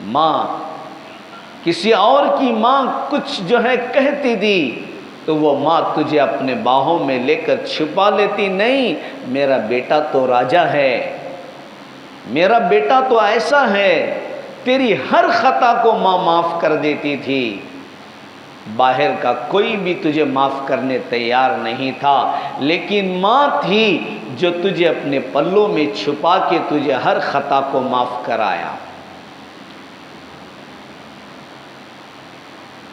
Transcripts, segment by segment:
ماں کسی اور کی ماں کچھ جو ہے کہتی تھی تو وہ ماں تجھے اپنے باہوں میں لے کر چھپا لیتی، نہیں میرا بیٹا تو راجا ہے، میرا بیٹا تو ایسا ہے، تیری ہر خطا کو ماں معاف کر دیتی تھی، باہر کا کوئی بھی تجھے معاف کرنے تیار نہیں تھا، لیکن ماں تھی جو تجھے اپنے پلوں میں چھپا کے تجھے ہر خطا کو معاف کرایا۔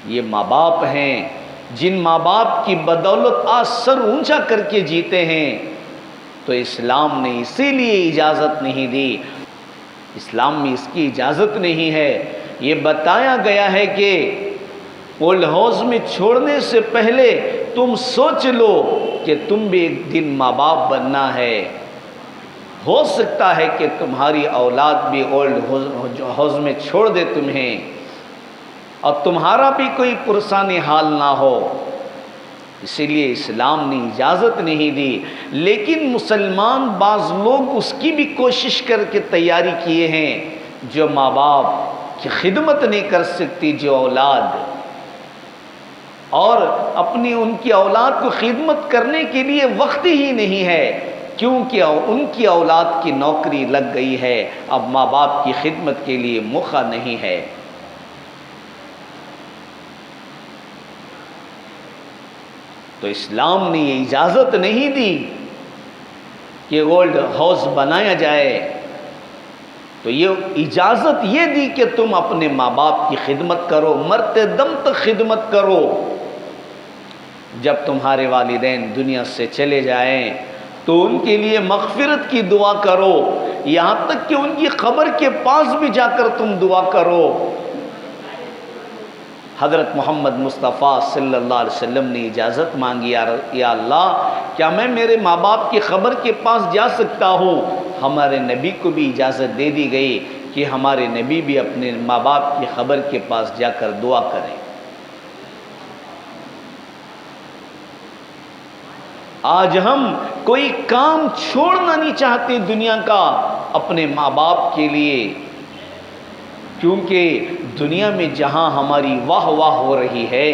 یہ ماں باپ ہیں جن ماں باپ کی بدولت آج سر اونچا کر کے جیتے ہیں، تو اسلام نے اسی لیے اجازت نہیں دی، اسلام میں اس کی اجازت نہیں ہے۔ یہ بتایا گیا ہے کہ اولڈ ہاؤس میں چھوڑنے سے پہلے تم سوچ لو کہ تم بھی ایک دن ماں باپ بننا ہے، ہو سکتا ہے کہ تمہاری اولاد بھی اولڈ ہاؤس میں چھوڑ دے تمہیں، اور تمہارا بھی کوئی پرسان حال نہ ہو، اسی لیے اسلام نے اجازت نہیں دی۔ لیکن مسلمان بعض لوگ اس کی بھی کوشش کر کے تیاری کیے ہیں، جو ماں باپ کی خدمت نہیں کر سکتی جو اولاد، اور اپنی ان کی اولاد کو خدمت کرنے کے لیے وقت ہی نہیں ہے، کیونکہ ان کی اولاد کی نوکری لگ گئی ہے، اب ماں باپ کی خدمت کے لیے موقع نہیں ہے۔ تو اسلام نے یہ اجازت نہیں دی کہ اولڈ ہاؤس بنایا جائے، تو یہ اجازت یہ دی کہ تم اپنے ماں باپ کی خدمت کرو، مرتے دم تک خدمت کرو، جب تمہارے والدین دنیا سے چلے جائیں تو ان کے لیے مغفرت کی دعا کرو، یہاں تک کہ ان کی قبر کے پاس بھی جا کر تم دعا کرو۔ حضرت محمد مصطفیٰ صلی اللہ علیہ وسلم نے اجازت مانگی، یا اللہ کیا میں میرے ماں باپ کی قبر کے پاس جا سکتا ہوں؟ ہمارے نبی کو بھی اجازت دے دی گئی کہ ہمارے نبی بھی اپنے ماں باپ کی قبر کے پاس جا کر دعا کریں۔ آج ہم کوئی کام چھوڑنا نہیں چاہتے دنیا کا اپنے ماں باپ کے لیے، کیونکہ دنیا میں جہاں ہماری واہ واہ ہو رہی ہے،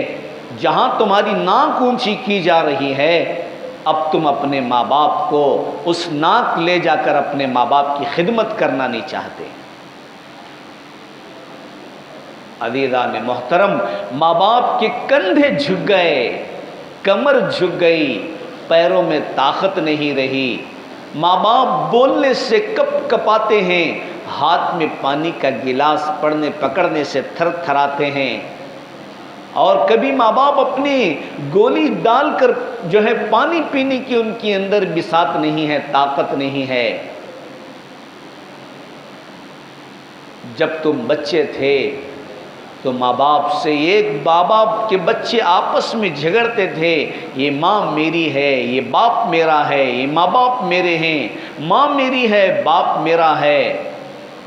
جہاں تمہاری ناک اونچی کی جا رہی ہے، اب تم اپنے ماں باپ کو اس ناک لے جا کر اپنے ماں باپ کی خدمت کرنا نہیں چاہتے۔ عزیزان محترم، ماں باپ کے کندھے جھک گئے، کمر جھک گئی، پیروں میں طاقت نہیں رہی، ماں باپ بولنے سے کپ کپاتے ہیں، ہاتھ میں پانی کا گلاس پکڑنے سے تھر تھراتے ہیں، اور کبھی ماں باپ اپنی گولی ڈال کر جو ہے پانی پینے کی ان کے اندر بساط نہیں ہے، طاقت نہیں ہے۔ جب تم بچے تھے تو ماں باپ سے ایک ماں باپ کے بچے آپس میں جھگڑتے تھے، یہ ماں میری ہے، یہ باپ میرا ہے، یہ ماں باپ میرے ہیں، ماں میری ہے، باپ میرا ہے۔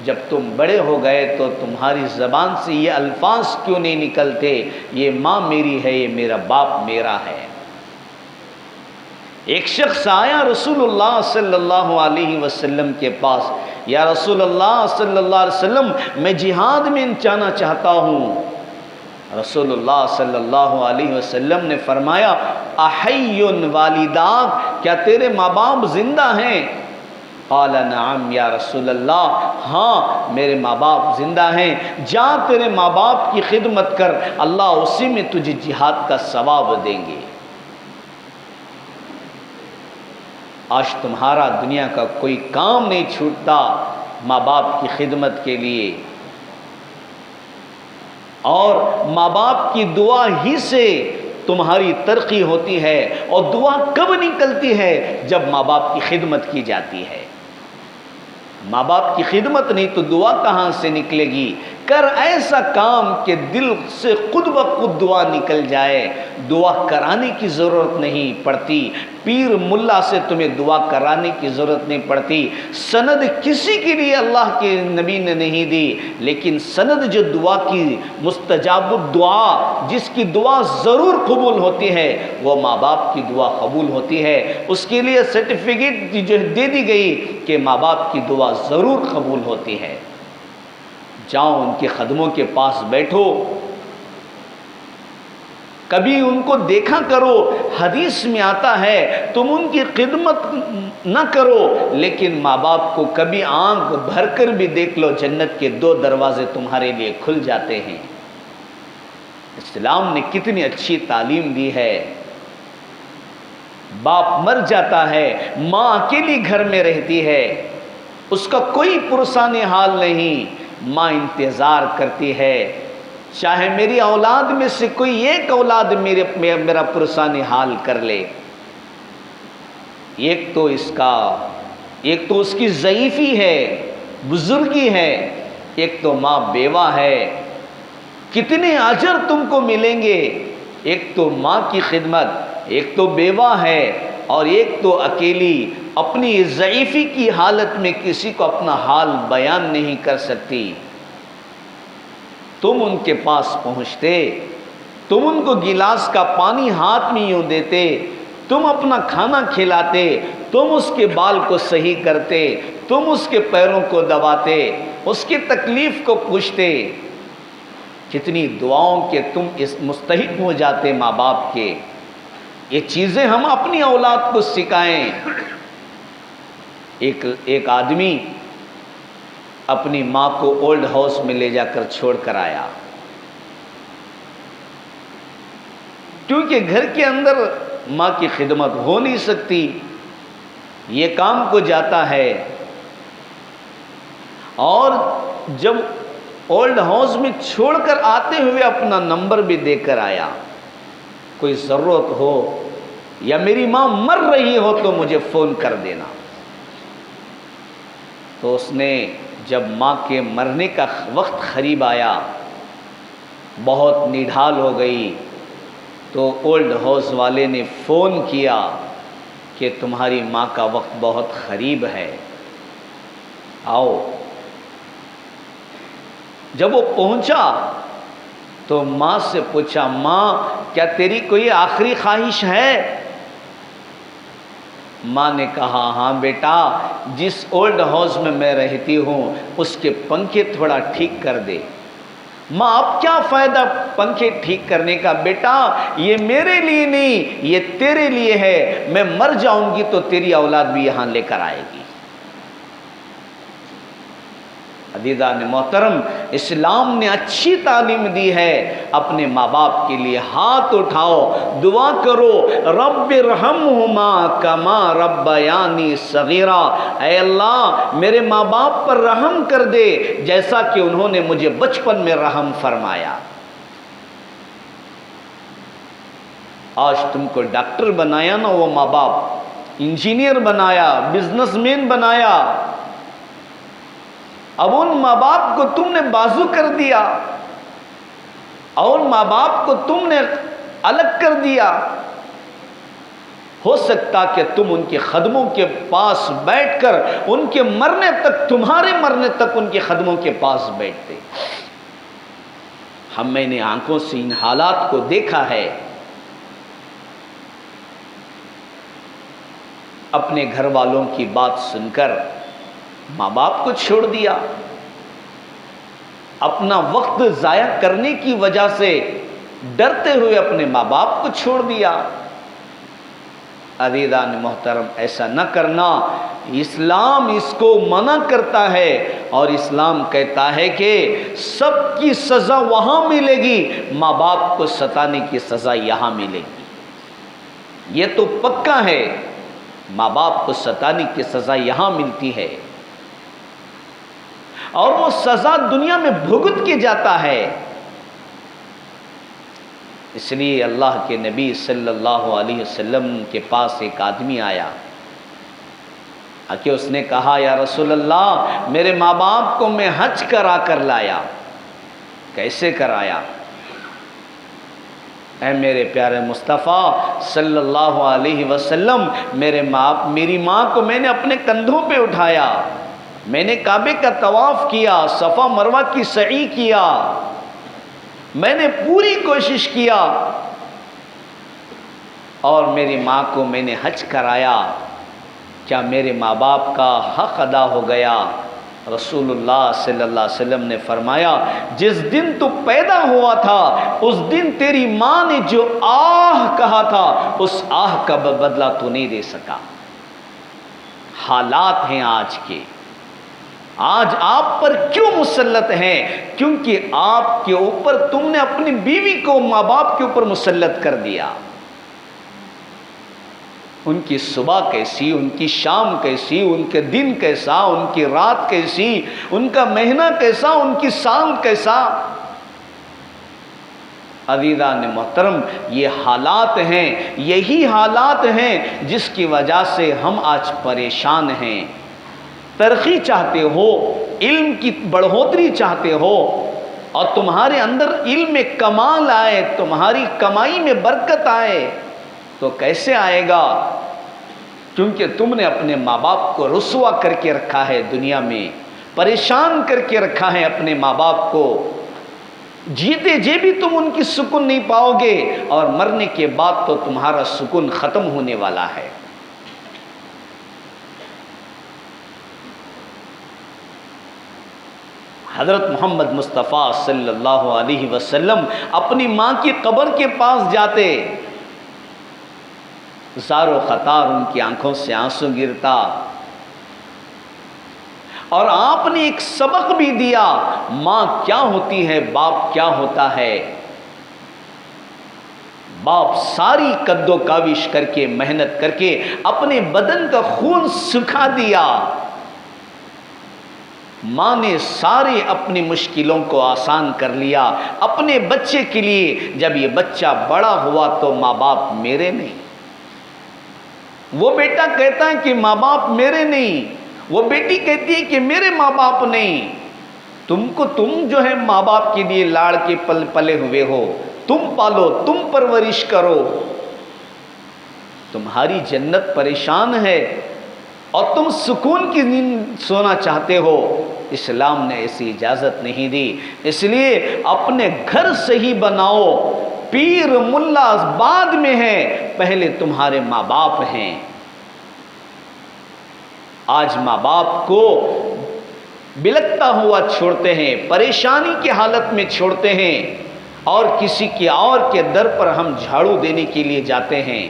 جب تم بڑے ہو گئے تو تمہاری زبان سے یہ الفاظ کیوں نہیں نکلتے، یہ ماں میری ہے، یہ میرا باپ میرا ہے؟ ایک شخص آیا رسول اللہ صلی اللہ علیہ وسلم کے پاس، یا رسول اللہ صلی اللہ علیہ وسلم میں جہاد میں جانا چاہتا ہوں۔ رسول اللہ صلی اللہ علیہ وسلم نے فرمایا، احی والداک، کیا تیرے ماں باپ زندہ ہیں؟ قال نعم یا رسول اللہ، ہاں میرے ماں باپ زندہ ہیں، جا تیرے ماں باپ کی خدمت کر، اللہ اسی میں تجھے جہاد کا ثواب دیں گے۔ آج تمہارا دنیا کا کوئی کام نہیں چھوٹتا ماں باپ کی خدمت کے لیے، اور ماں باپ کی دعا ہی سے تمہاری ترقی ہوتی ہے، اور دعا کب نکلتی ہے؟ جب ماں باپ کی خدمت کی جاتی ہے۔ ماں باپ کی خدمت نہیں تو دعا کہاں سے نکلے گی؟ کر ایسا کام کہ دل سے خود بخود دعا نکل جائے، دعا کرانے کی ضرورت نہیں پڑتی، پیر ملا سے تمہیں دعا کرانے کی ضرورت نہیں پڑتی۔ سند کسی کے لیے اللہ کے نبی نے نہیں دی، لیکن سند جو دعا کی مستجاب الدعا، جس کی دعا ضرور قبول ہوتی ہے، وہ ماں باپ کی دعا قبول ہوتی ہے۔ اس کے لیے سرٹیفکیٹ جو دے دی گئی کہ ماں باپ کی دعا ضرور قبول ہوتی ہے۔ جاؤ ان کے قدموں کے پاس بیٹھو، کبھی ان کو دیکھا کرو۔ حدیث میں آتا ہے تم ان کی خدمت نہ کرو لیکن ماں باپ کو کبھی آنکھ بھر کر بھی دیکھ لو، جنت کے 2 دروازے تمہارے لیے کھل جاتے ہیں۔ اسلام نے کتنی اچھی تعلیم دی ہے۔ باپ مر جاتا ہے، ماں اکیلی گھر میں رہتی ہے، اس کا کوئی پرسان حال نہیں، ماں انتظار کرتی ہے چاہے میری اولاد میں سے کوئی ایک اولاد میرا پرسان حال کر لے۔ ایک تو اس کی ضعیفی ہے، بزرگی ہے، ایک تو ماں بیوہ ہے۔ کتنے اجر تم کو ملیں گے، ایک تو ماں کی خدمت، ایک تو بیوہ ہے اور ایک تو اکیلی اپنی ضعیفی کی حالت میں کسی کو اپنا حال بیان نہیں کر سکتی۔ تم ان کے پاس پہنچتے، تم ان کو گلاس کا پانی ہاتھ میں یوں دیتے، تم اپنا کھانا کھلاتے، تم اس کے بال کو صحیح کرتے، تم اس کے پیروں کو دباتے، اس کی تکلیف کو پوچھتے۔ کتنی دعاؤں کے تم اس مستحق ہو جاتے ماں باپ کے۔ یہ چیزیں ہم اپنی اولاد کو سکھائیں۔ ایک آدمی اپنی ماں کو اولڈ ہاؤس میں لے جا کر چھوڑ کر آیا، کیونکہ گھر کے اندر ماں کی خدمت ہو نہیں سکتی، یہ کام کو جاتا ہے۔ اور جب اولڈ ہاؤس میں چھوڑ کر آتے ہوئے اپنا نمبر بھی دے کر آیا، کوئی ضرورت ہو یا میری ماں مر رہی ہو تو مجھے فون کر دینا۔ تو اس نے جب ماں کے مرنے کا وقت قریب آیا، بہت نڈھال ہو گئی، تو اولڈ ہاؤس والے نے فون کیا کہ تمہاری ماں کا وقت بہت قریب ہے، آؤ۔ جب وہ پہنچا تو ماں سے پوچھا، ماں کیا تیری کوئی آخری خواہش ہے؟ ماں نے کہا، ہاں بیٹا، جس اولڈ ہاؤس میں رہتی ہوں اس کے پنکھے تھوڑا ٹھیک کر دے۔ ماں اب کیا فائدہ پنکھے ٹھیک کرنے کا؟ بیٹا یہ میرے لیے نہیں، یہ تیرے لیے ہے، میں مر جاؤں گی تو تیری اولاد بھی یہاں لے کر آئے گی۔ عزیزان محترم، اسلام نے اچھی تعلیم دی ہے۔ اپنے ماں باپ کے لیے ہاتھ اٹھاؤ، دعا کرو، رب ارحمہما کما ربیانی صغیرا، اے اللہ میرے ماں باپ پر رحم کر دے جیسا کہ انہوں نے مجھے بچپن میں رحم فرمایا۔ آج تم کو ڈاکٹر بنایا نا وہ ماں باپ، انجینئر بنایا، بزنس مین بنایا، اب ان ماں باپ کو تم نے بازو کر دیا اور ماں باپ کو تم نے الگ کر دیا۔ ہو سکتا کہ تم ان کے قدموں کے پاس بیٹھ کر ان کے مرنے تک، تمہارے مرنے تک ان کے قدموں کے پاس بیٹھتے۔ میں نے آنکھوں سے ان حالات کو دیکھا ہے۔ اپنے گھر والوں کی بات سن کر ماں باپ کو چھوڑ دیا، اپنا وقت ضائع کرنے کی وجہ سے ڈرتے ہوئے اپنے ماں باپ کو چھوڑ دیا۔ عزیزان محترم، ایسا نہ کرنا، اسلام اس کو منع کرتا ہے، اور اسلام کہتا ہے کہ سب کی سزا وہاں ملے گی، ماں باپ کو ستانے کی سزا یہاں ملے گی۔ یہ تو پکا ہے، ماں باپ کو ستانے کی سزا یہاں ملتی ہے، اور وہ سزا دنیا میں بھگت کے جاتا ہے۔ اس لیے اللہ کے نبی صلی اللہ علیہ وسلم کے پاس ایک آدمی آیا کہ اس نے کہا، یا رسول اللہ میرے ماں باپ کو میں حج کرا کر لایا۔ کیسے کرایا؟ اے میرے پیارے مصطفیٰ صلی اللہ علیہ وسلم، میری ماں کو میں نے اپنے کندھوں پہ اٹھایا، میں نے کعبے کا طواف کیا، صفا مروہ کی سعی کیا، میں نے پوری کوشش کیا، اور میری ماں کو میں نے حج کرایا۔ کیا میرے ماں باپ کا حق ادا ہو گیا؟ رسول اللہ صلی اللہ علیہ وسلم نے فرمایا جس دن تو پیدا ہوا تھا اس دن تیری ماں نے جو آہ کہا تھا اس آہ کا بدلہ تو نہیں دے سکا۔ حالات ہیں آج کے، آج آپ پر کیوں مسلط ہیں؟ کیونکہ آپ کے اوپر تم نے اپنی بیوی کو ماں باپ کے اوپر مسلط کر دیا۔ ان کی صبح کیسی، ان کی شام کیسی، ان کے دن کیسا، ان کی رات کیسی، ان کا مہینہ کیسا، ان کی سال کیسا۔ عزیزان محترم، یہ حالات ہیں، یہی حالات ہیں جس کی وجہ سے ہم آج پریشان ہیں۔ ترقی چاہتے ہو، علم کی بڑھوتری چاہتے ہو، اور تمہارے اندر علم میں کمال آئے، تمہاری کمائی میں برکت آئے، تو کیسے آئے گا؟ کیونکہ تم نے اپنے ماں باپ کو رسوا کر کے رکھا ہے، دنیا میں پریشان کر کے رکھا ہے اپنے ماں باپ کو۔ جیتے جی بھی تم ان کی سکون نہیں پاؤ گے، اور مرنے کے بعد تو تمہارا سکون ختم ہونے والا ہے۔ حضرت محمد مصطفیٰ صلی اللہ علیہ وسلم اپنی ماں کی قبر کے پاس جاتے، زارو خطار ان کی آنکھوں سے آنسو گرتا، اور آپ نے ایک سبق بھی دیا، ماں کیا ہوتی ہے، باپ کیا ہوتا ہے۔ باپ ساری قد و کاوش کر کے، محنت کر کے اپنے بدن کا خون سکھا دیا، ماں نے سارے اپنی مشکلوں کو آسان کر لیا اپنے بچے کے لیے۔ جب یہ بچہ بڑا ہوا تو ماں باپ میرے نہیں، وہ بیٹا کہتا ہے کہ ماں باپ میرے نہیں، وہ بیٹی کہتی ہے کہ میرے ماں باپ نہیں۔ تم جو ہے ماں باپ کے لیے لاڑ کے پلے ہوئے ہو، تم پالو، تم پرورش کرو، تمہاری جنت پریشان ہے اور تم سکون کی نیند سونا چاہتے ہو۔ اسلام نے ایسی اجازت نہیں دی، اس لیے اپنے گھر سے ہی بناؤ۔ پیر ملا بعد میں ہے، پہلے تمہارے ماں باپ ہیں۔ آج ماں باپ کو بلکتا ہوا چھوڑتے ہیں، پریشانی کی حالت میں چھوڑتے ہیں، اور کسی کے اور کے در پر ہم جھاڑو دینے کے لیے جاتے ہیں۔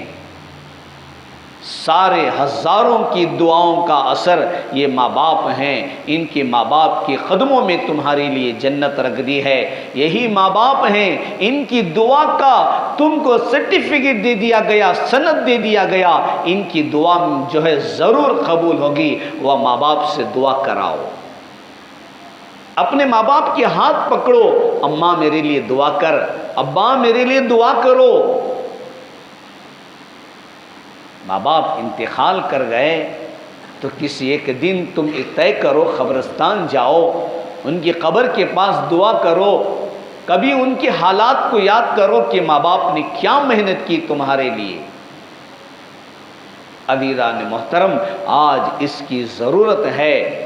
سارے ہزاروں کی دعاؤں کا اثر یہ ماں باپ ہیں، ان کے ماں باپ کے قدموں میں تمہارے لیے جنت رکھ دی ہے۔ یہی ماں باپ ہیں، ان کی دعا کا تم کو سرٹیفکیٹ دے دیا گیا، سند دے دیا گیا، ان کی دعا جو ہے ضرور قبول ہوگی۔ وہ ماں باپ سے دعا کراؤ، اپنے ماں باپ کے ہاتھ پکڑو، اماں میرے لیے دعا کر، ابا میرے لیے دعا کرو۔ ماں باپ انتقال کر گئے تو کسی ایک دن تم طے کرو، قبرستان جاؤ، ان کی قبر کے پاس دعا کرو، کبھی ان کے حالات کو یاد کرو کہ ماں باپ نے کیا محنت کی تمہارے لیے۔ عزیزان محترم، آج اس کی ضرورت ہے۔